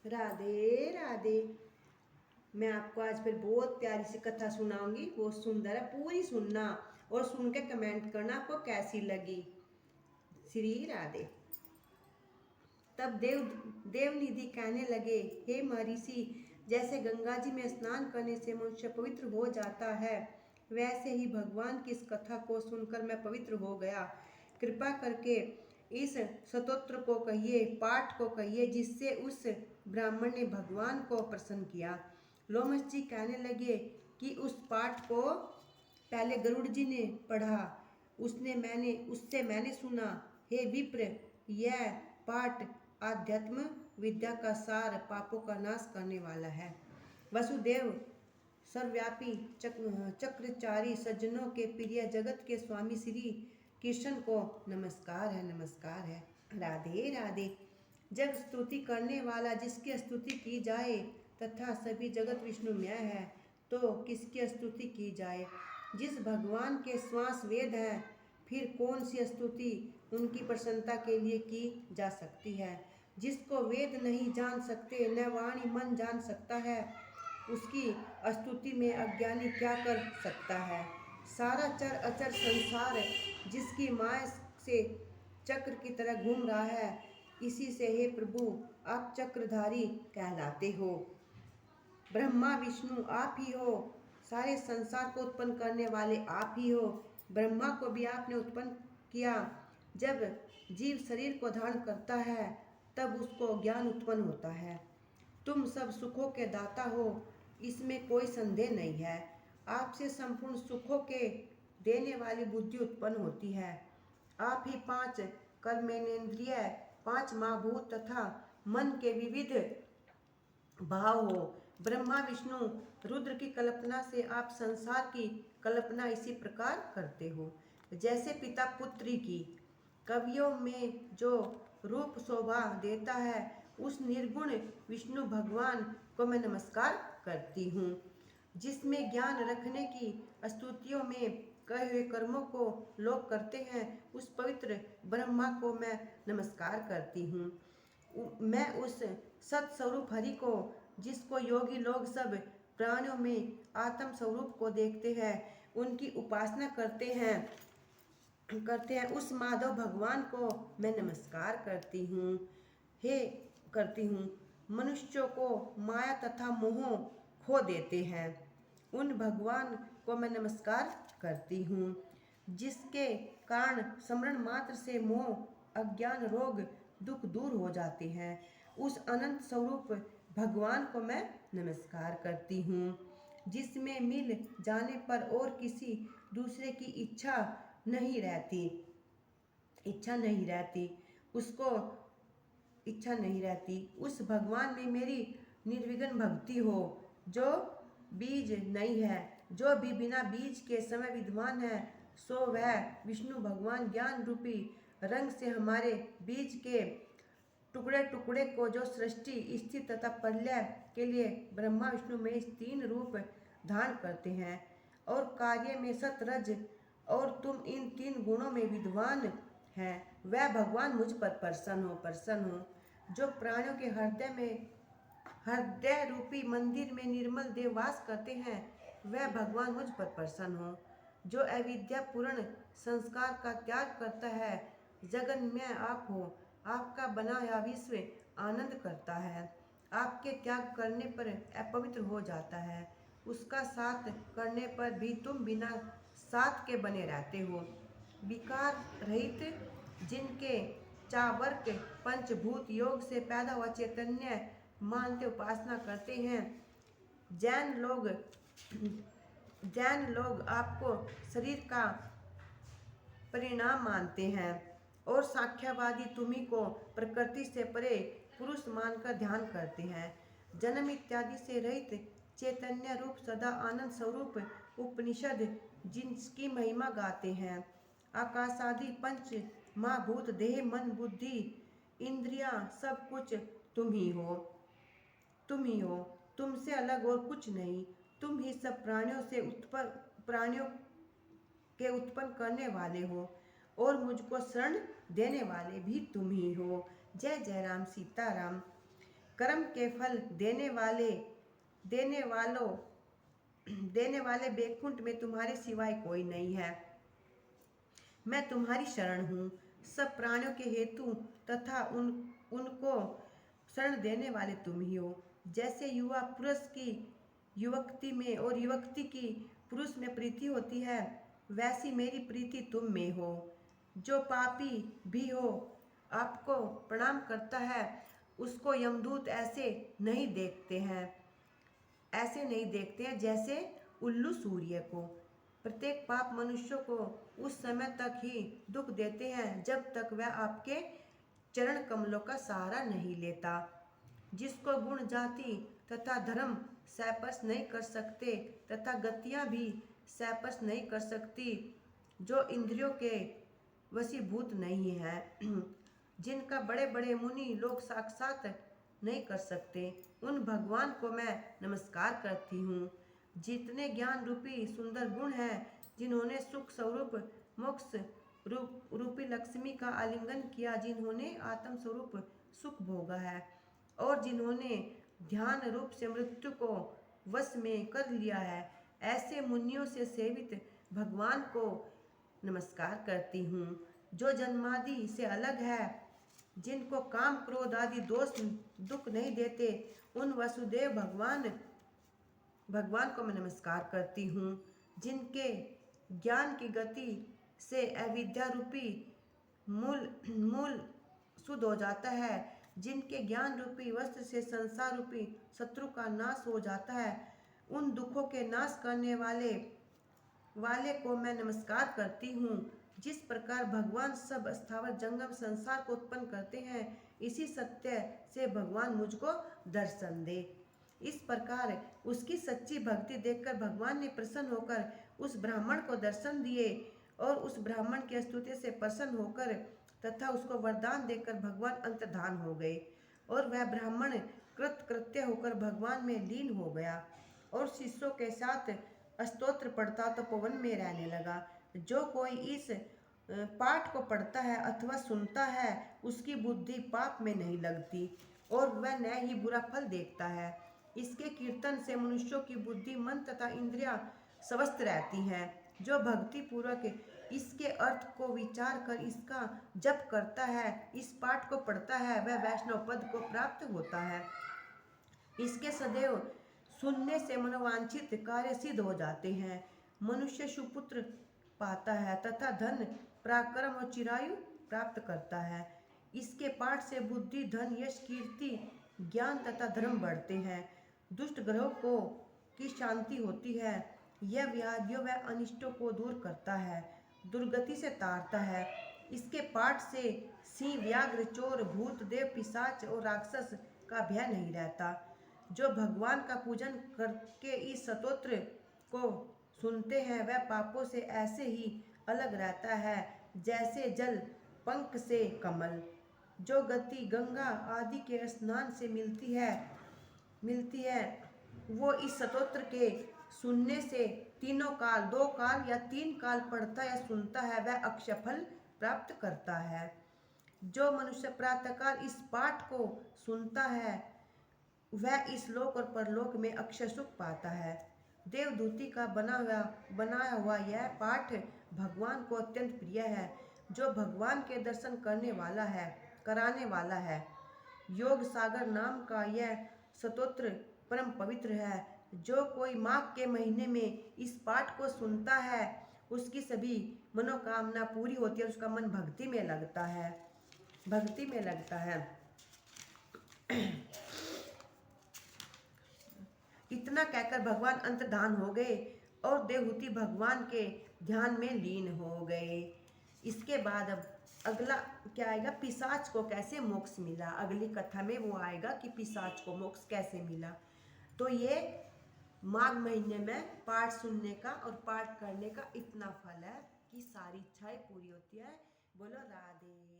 राधे राधे। मैं आपको आज फिर बहुत प्यारी सी कथा सुनाऊंगी, बहुत सुंदर है, पूरी सुनना और सुन के कमेंट करना आपको कैसी लगी। श्री राधे। तब देवनिधि कहने लगे, हे महर्षि, जैसे गंगा जी में स्नान करने से मनुष्य पवित्र हो जाता है, वैसे ही भगवान की इस कथा को सुनकर मैं पवित्र हो गया। कृपा करके इस स्तोत्र को कहिए, पाठ को कहिए, जिससे उस ब्राह्मण ने भगवान को प्रसन्न किया। लोमश जी कहने लगे कि उस पाठ को पहले गरुड़ जी ने पढ़ा, उससे मैंने सुना। हे विप्र, यह पाठ आध्यात्म विद्या का सार, पापों का नाश करने वाला है। वसुदेव सर्वव्यापी चक्रचारी सज्जनों के प्रिय जगत के स्वामी श्री कृष्ण को नमस्कार है, नमस्कार है। राधे राधे। जब स्तुति करने वाला जिसकी स्तुति की जाए तथा सभी जगत विष्णुमय है, तो किसकी स्तुति की जाए? जिस भगवान के श्वास वेद है, फिर कौन सी स्तुति उनकी प्रसन्नता के लिए की जा सकती है? जिसको वेद नहीं जान सकते, न वाणी मन जान सकता है, उसकी स्तुति में अज्ञानी क्या कर सकता है? सारा चर अचर संसार जिसकी माया से चक्र की तरह घूम रहा है, इसी से हे प्रभु आप चक्रधारी कहलाते हो। ब्रह्मा विष्णु आप ही हो, सारे संसार को उत्पन्न करने वाले आप ही हो। ब्रह्मा को भी आपने उत्पन्न किया। जब जीव शरीर को धारण करता है, तब उसको ज्ञान उत्पन्न होता है। तुम सब सुखों के दाता हो, इसमें कोई संदेह नहीं है। आपसे संपूर्ण सुखों के देने वाली बुद्धि उत्पन्न होती है। आप ही 5 कर्मेंद्रिय, 5 महाभूत तथा मन के विविध भाव हो। ब्रह्मा विष्णु रुद्र की कल्पना से आप संसार की कल्पना इसी प्रकार करते हो, जैसे पिता पुत्री की। कवियों में जो रूप शोभा देता है, उस निर्गुण विष्णु भगवान को मैं नमस्कार करती हूँ। जिसमें ज्ञान रखने की स्तुतियों में कहे हुए कर्मों को लोग करते हैं, उस पवित्र ब्रह्मा को मैं नमस्कार करती हूँ। मैं उस सत्स्वरूप हरि को, जिसको योगी लोग सब प्राणियों में आत्म स्वरूप को देखते हैं, उनकी उपासना करते हैं, उस माधव भगवान को मैं नमस्कार करती हूँ। मनुष्यों को माया तथा मोह खो देते हैं, उन भगवान को मैं नमस्कार करती हूँ। जिसके कारण स्मरण मात्र से मोह, अज्ञान, रोग, दुख दूर हो जाते हैं, उस अनंत स्वरूप भगवान को मैं नमस्कार करती हूँ। जिसमें मिल जाने पर और किसी दूसरे की इच्छा नहीं रहती, उस भगवान में मेरी निर्विघ्न भक्ति हो, जो बीज नहीं है, जो भी बिना बीज के समय विद्वान है, सो वह विष्णु भगवान ज्ञान रूपी रंग से हमारे बीज के टुकड़े टुकड़े को, जो सृष्टि स्थिति तथा प्रलय के लिए ब्रह्मा विष्णु में इस 3 रूप धारण करते हैं, और कार्य में सत रज और तुम इन 3 गुणों में विद्वान है, वह भगवान मुझ पर प्रसन्न हो। जो प्राणियों के हृदय रूपी मंदिर में निर्मल देव वास करते हैं, वह भगवान मुझ पर प्रसन्न हो। जो अविद्या पूर्ण संस्कार का त्याग करता है, जगन में आप हो, आपका बनाया विश्व आनंद करता है। आपके त्याग करने पर अपवित्र हो जाता है, उसका साथ करने पर भी तुम बिना साथ के बने रहते हो। विकार रहित, जिनके चावर्क पंचभूत योग से पैदा हुआ चैतन्य मानते उपासना करते हैं, जैन लोग आपको शरीर का परिणाम मानते हैं, और सांख्यवादी तुम्ही को प्रकृति से परे पुरुष मानकर ध्यान करते हैं। जन्म इत्यादि से रहित चैतन्य रूप सदा आनंद स्वरूप उपनिषद जिसकी महिमा गाते हैं। आकाशादि 5 महाभूत, देह, मन, बुद्धि, इंद्रियां, सब कुछ तुम ही हो, तुमसे अलग और कुछ नहीं। तुम ही सब प्राणियों के उत्पन्न करने वाले हो, और मुझको शरण देने वाले भी तुम ही हो। जय जय राम, सीताराम। कर्म के फल देने वाले बैकुंठ में तुम्हारे सिवाय कोई नहीं है। मैं तुम्हारी शरण हूँ। सब प्राणियों के हेतु तथा उनको शरण देने वाले तुम ही हो। जैसे युवा पुरुष की युवक्ति में और युवक्ति की पुरुष में प्रीति होती है, वैसी मेरी प्रीति तुम में हो। जो पापी भी हो आपको प्रणाम करता है, उसको यमदूत ऐसे नहीं देखते हैं जैसे उल्लू सूर्य को। प्रत्येक पाप मनुष्य को उस समय तक ही दुख देते हैं जब तक वह आपके चरण कमलों का सहारा नहीं लेता। जिसको गुण जाति तथा धर्म स्पर्श नहीं कर सकते तथा गतियां भी स्पर्श नहीं कर सकती, जो इंद्रियों के वशीभूत नहीं है, जिनका बड़े बड़े मुनि लोग साक्षात नहीं कर सकते, उन भगवान को मैं नमस्कार करती हूँ। जितने ज्ञान रूपी सुंदर गुण हैं, जिन्होंने सुख स्वरूप मोक्ष रूपी लक्ष्मी का आलिंगन किया, जिन्होंने आत्म स्वरूप सुख भोगा है और जिन्होंने ध्यान रूप से मृत्यु को वश में कर लिया है, ऐसे मुनियों से सेवित भगवान को नमस्कार करती हूँ। जो जन्मादि से अलग है, जिनको काम क्रोध आदि दोष दुख नहीं देते, उन वसुदेव भगवान को मैं नमस्कार करती हूँ। जिनके ज्ञान की गति से अविद्या रूपी मूल शुद्ध हो जाता है, जिनके ज्ञान रूपी वस्त्र से संसार रूपी शत्रु का नाश हो जाता है, उन दुखों के नाश करने वाले को मैं नमस्कार करती हूँ। जिस प्रकार भगवान सब स्थावर जंगम संसार को उत्पन्न करते हैं, इसी सत्य से भगवान मुझको दर्शन दे। इस प्रकार उसकी सच्ची भक्ति देखकर भगवान ने प्रसन्न होकर उस ब्राह्मण को दर्शन दिए और उस ब्राह्मण की स्तुति से प्रसन्न होकर तथा उसको वरदान देकर भगवान अंतर्धान हो गए और वह ब्राह्मण कृतकृत्य होकर भगवान में लीन हो गया और शिष्यों के साथ स्तोत्र पढ़ता तो पवन में रहने लगा। जो कोई इस पाठ को पढ़ता है अथवा सुनता है, उसकी बुद्धि पाप में नहीं लगती और वह न ही बुरा फल देखता है। इसके कीर्तन से मनुष्यों की बुद्धि, मन तथा इंद्रियां स्वस्थ रहती हैं। जो भक्ति पूर्वक इसके अर्थ को विचार कर इसका जप करता है, इस पाठ को पढ़ता है, वह वैष्णव पद को प्राप्त होता है। इसके सदैव सुनने से मनोवांछित कार्य सिद्ध हो जाते हैं। मनुष्य सुपुत्र पाता है तथा धन, पराक्रम और चिरायु प्राप्त करता है। इसके पाठ से बुद्धि, धन, यश, कीर्ति, ज्ञान तथा धर्म बढ़ते हैं। दुष्ट ग्रहों की शांति होती है। यह व्याधियों व अनिष्टों को दूर करता है, दुर्गति से तारता है। इसके पाठ से सिंह, व्याघ्र, चोर, भूत, देव, पिशाच और राक्षस का भय नहीं रहता। जो भगवान का पूजन करके इस स्तोत्र को सुनते हैं, वह पापों से ऐसे ही अलग रहता है जैसे जल पंख से कमल। जो गति गंगा आदि के स्नान से मिलती है, वो इस स्तोत्र के सुनने से 3 काल, 2 काल या 3 काल पढ़ता या सुनता है, वह अक्षय फल प्राप्त करता है। जो मनुष्य प्रातःकाल इस पाठ को सुनता है, वह इस लोक और परलोक में अक्षय सुख पाता है। देवदूती का बनाया हुआ यह पाठ भगवान को अत्यंत प्रिय है। जो भगवान के दर्शन कराने वाला है। योग सागर नाम का यह स्तोत्र परम पवित्र है। जो कोई माघ के महीने में इस पाठ को सुनता है, उसकी सभी मनोकामना पूरी होती है, उसका मन भक्ति में लगता है। इतना कहकर भगवान अंतर्धान हो गए और देवहूति भगवान के ध्यान में लीन हो गए। इसके बाद अब अगला क्या आएगा, पिशाच को कैसे मोक्ष मिला। अगली कथा में वो आएगा कि पिशाच को मोक्ष कैसे मिला। तो ये माघ महीने में पाठ सुनने का और पाठ करने का इतना फल है कि सारी इच्छाएं पूरी होती है। बोलो राधे।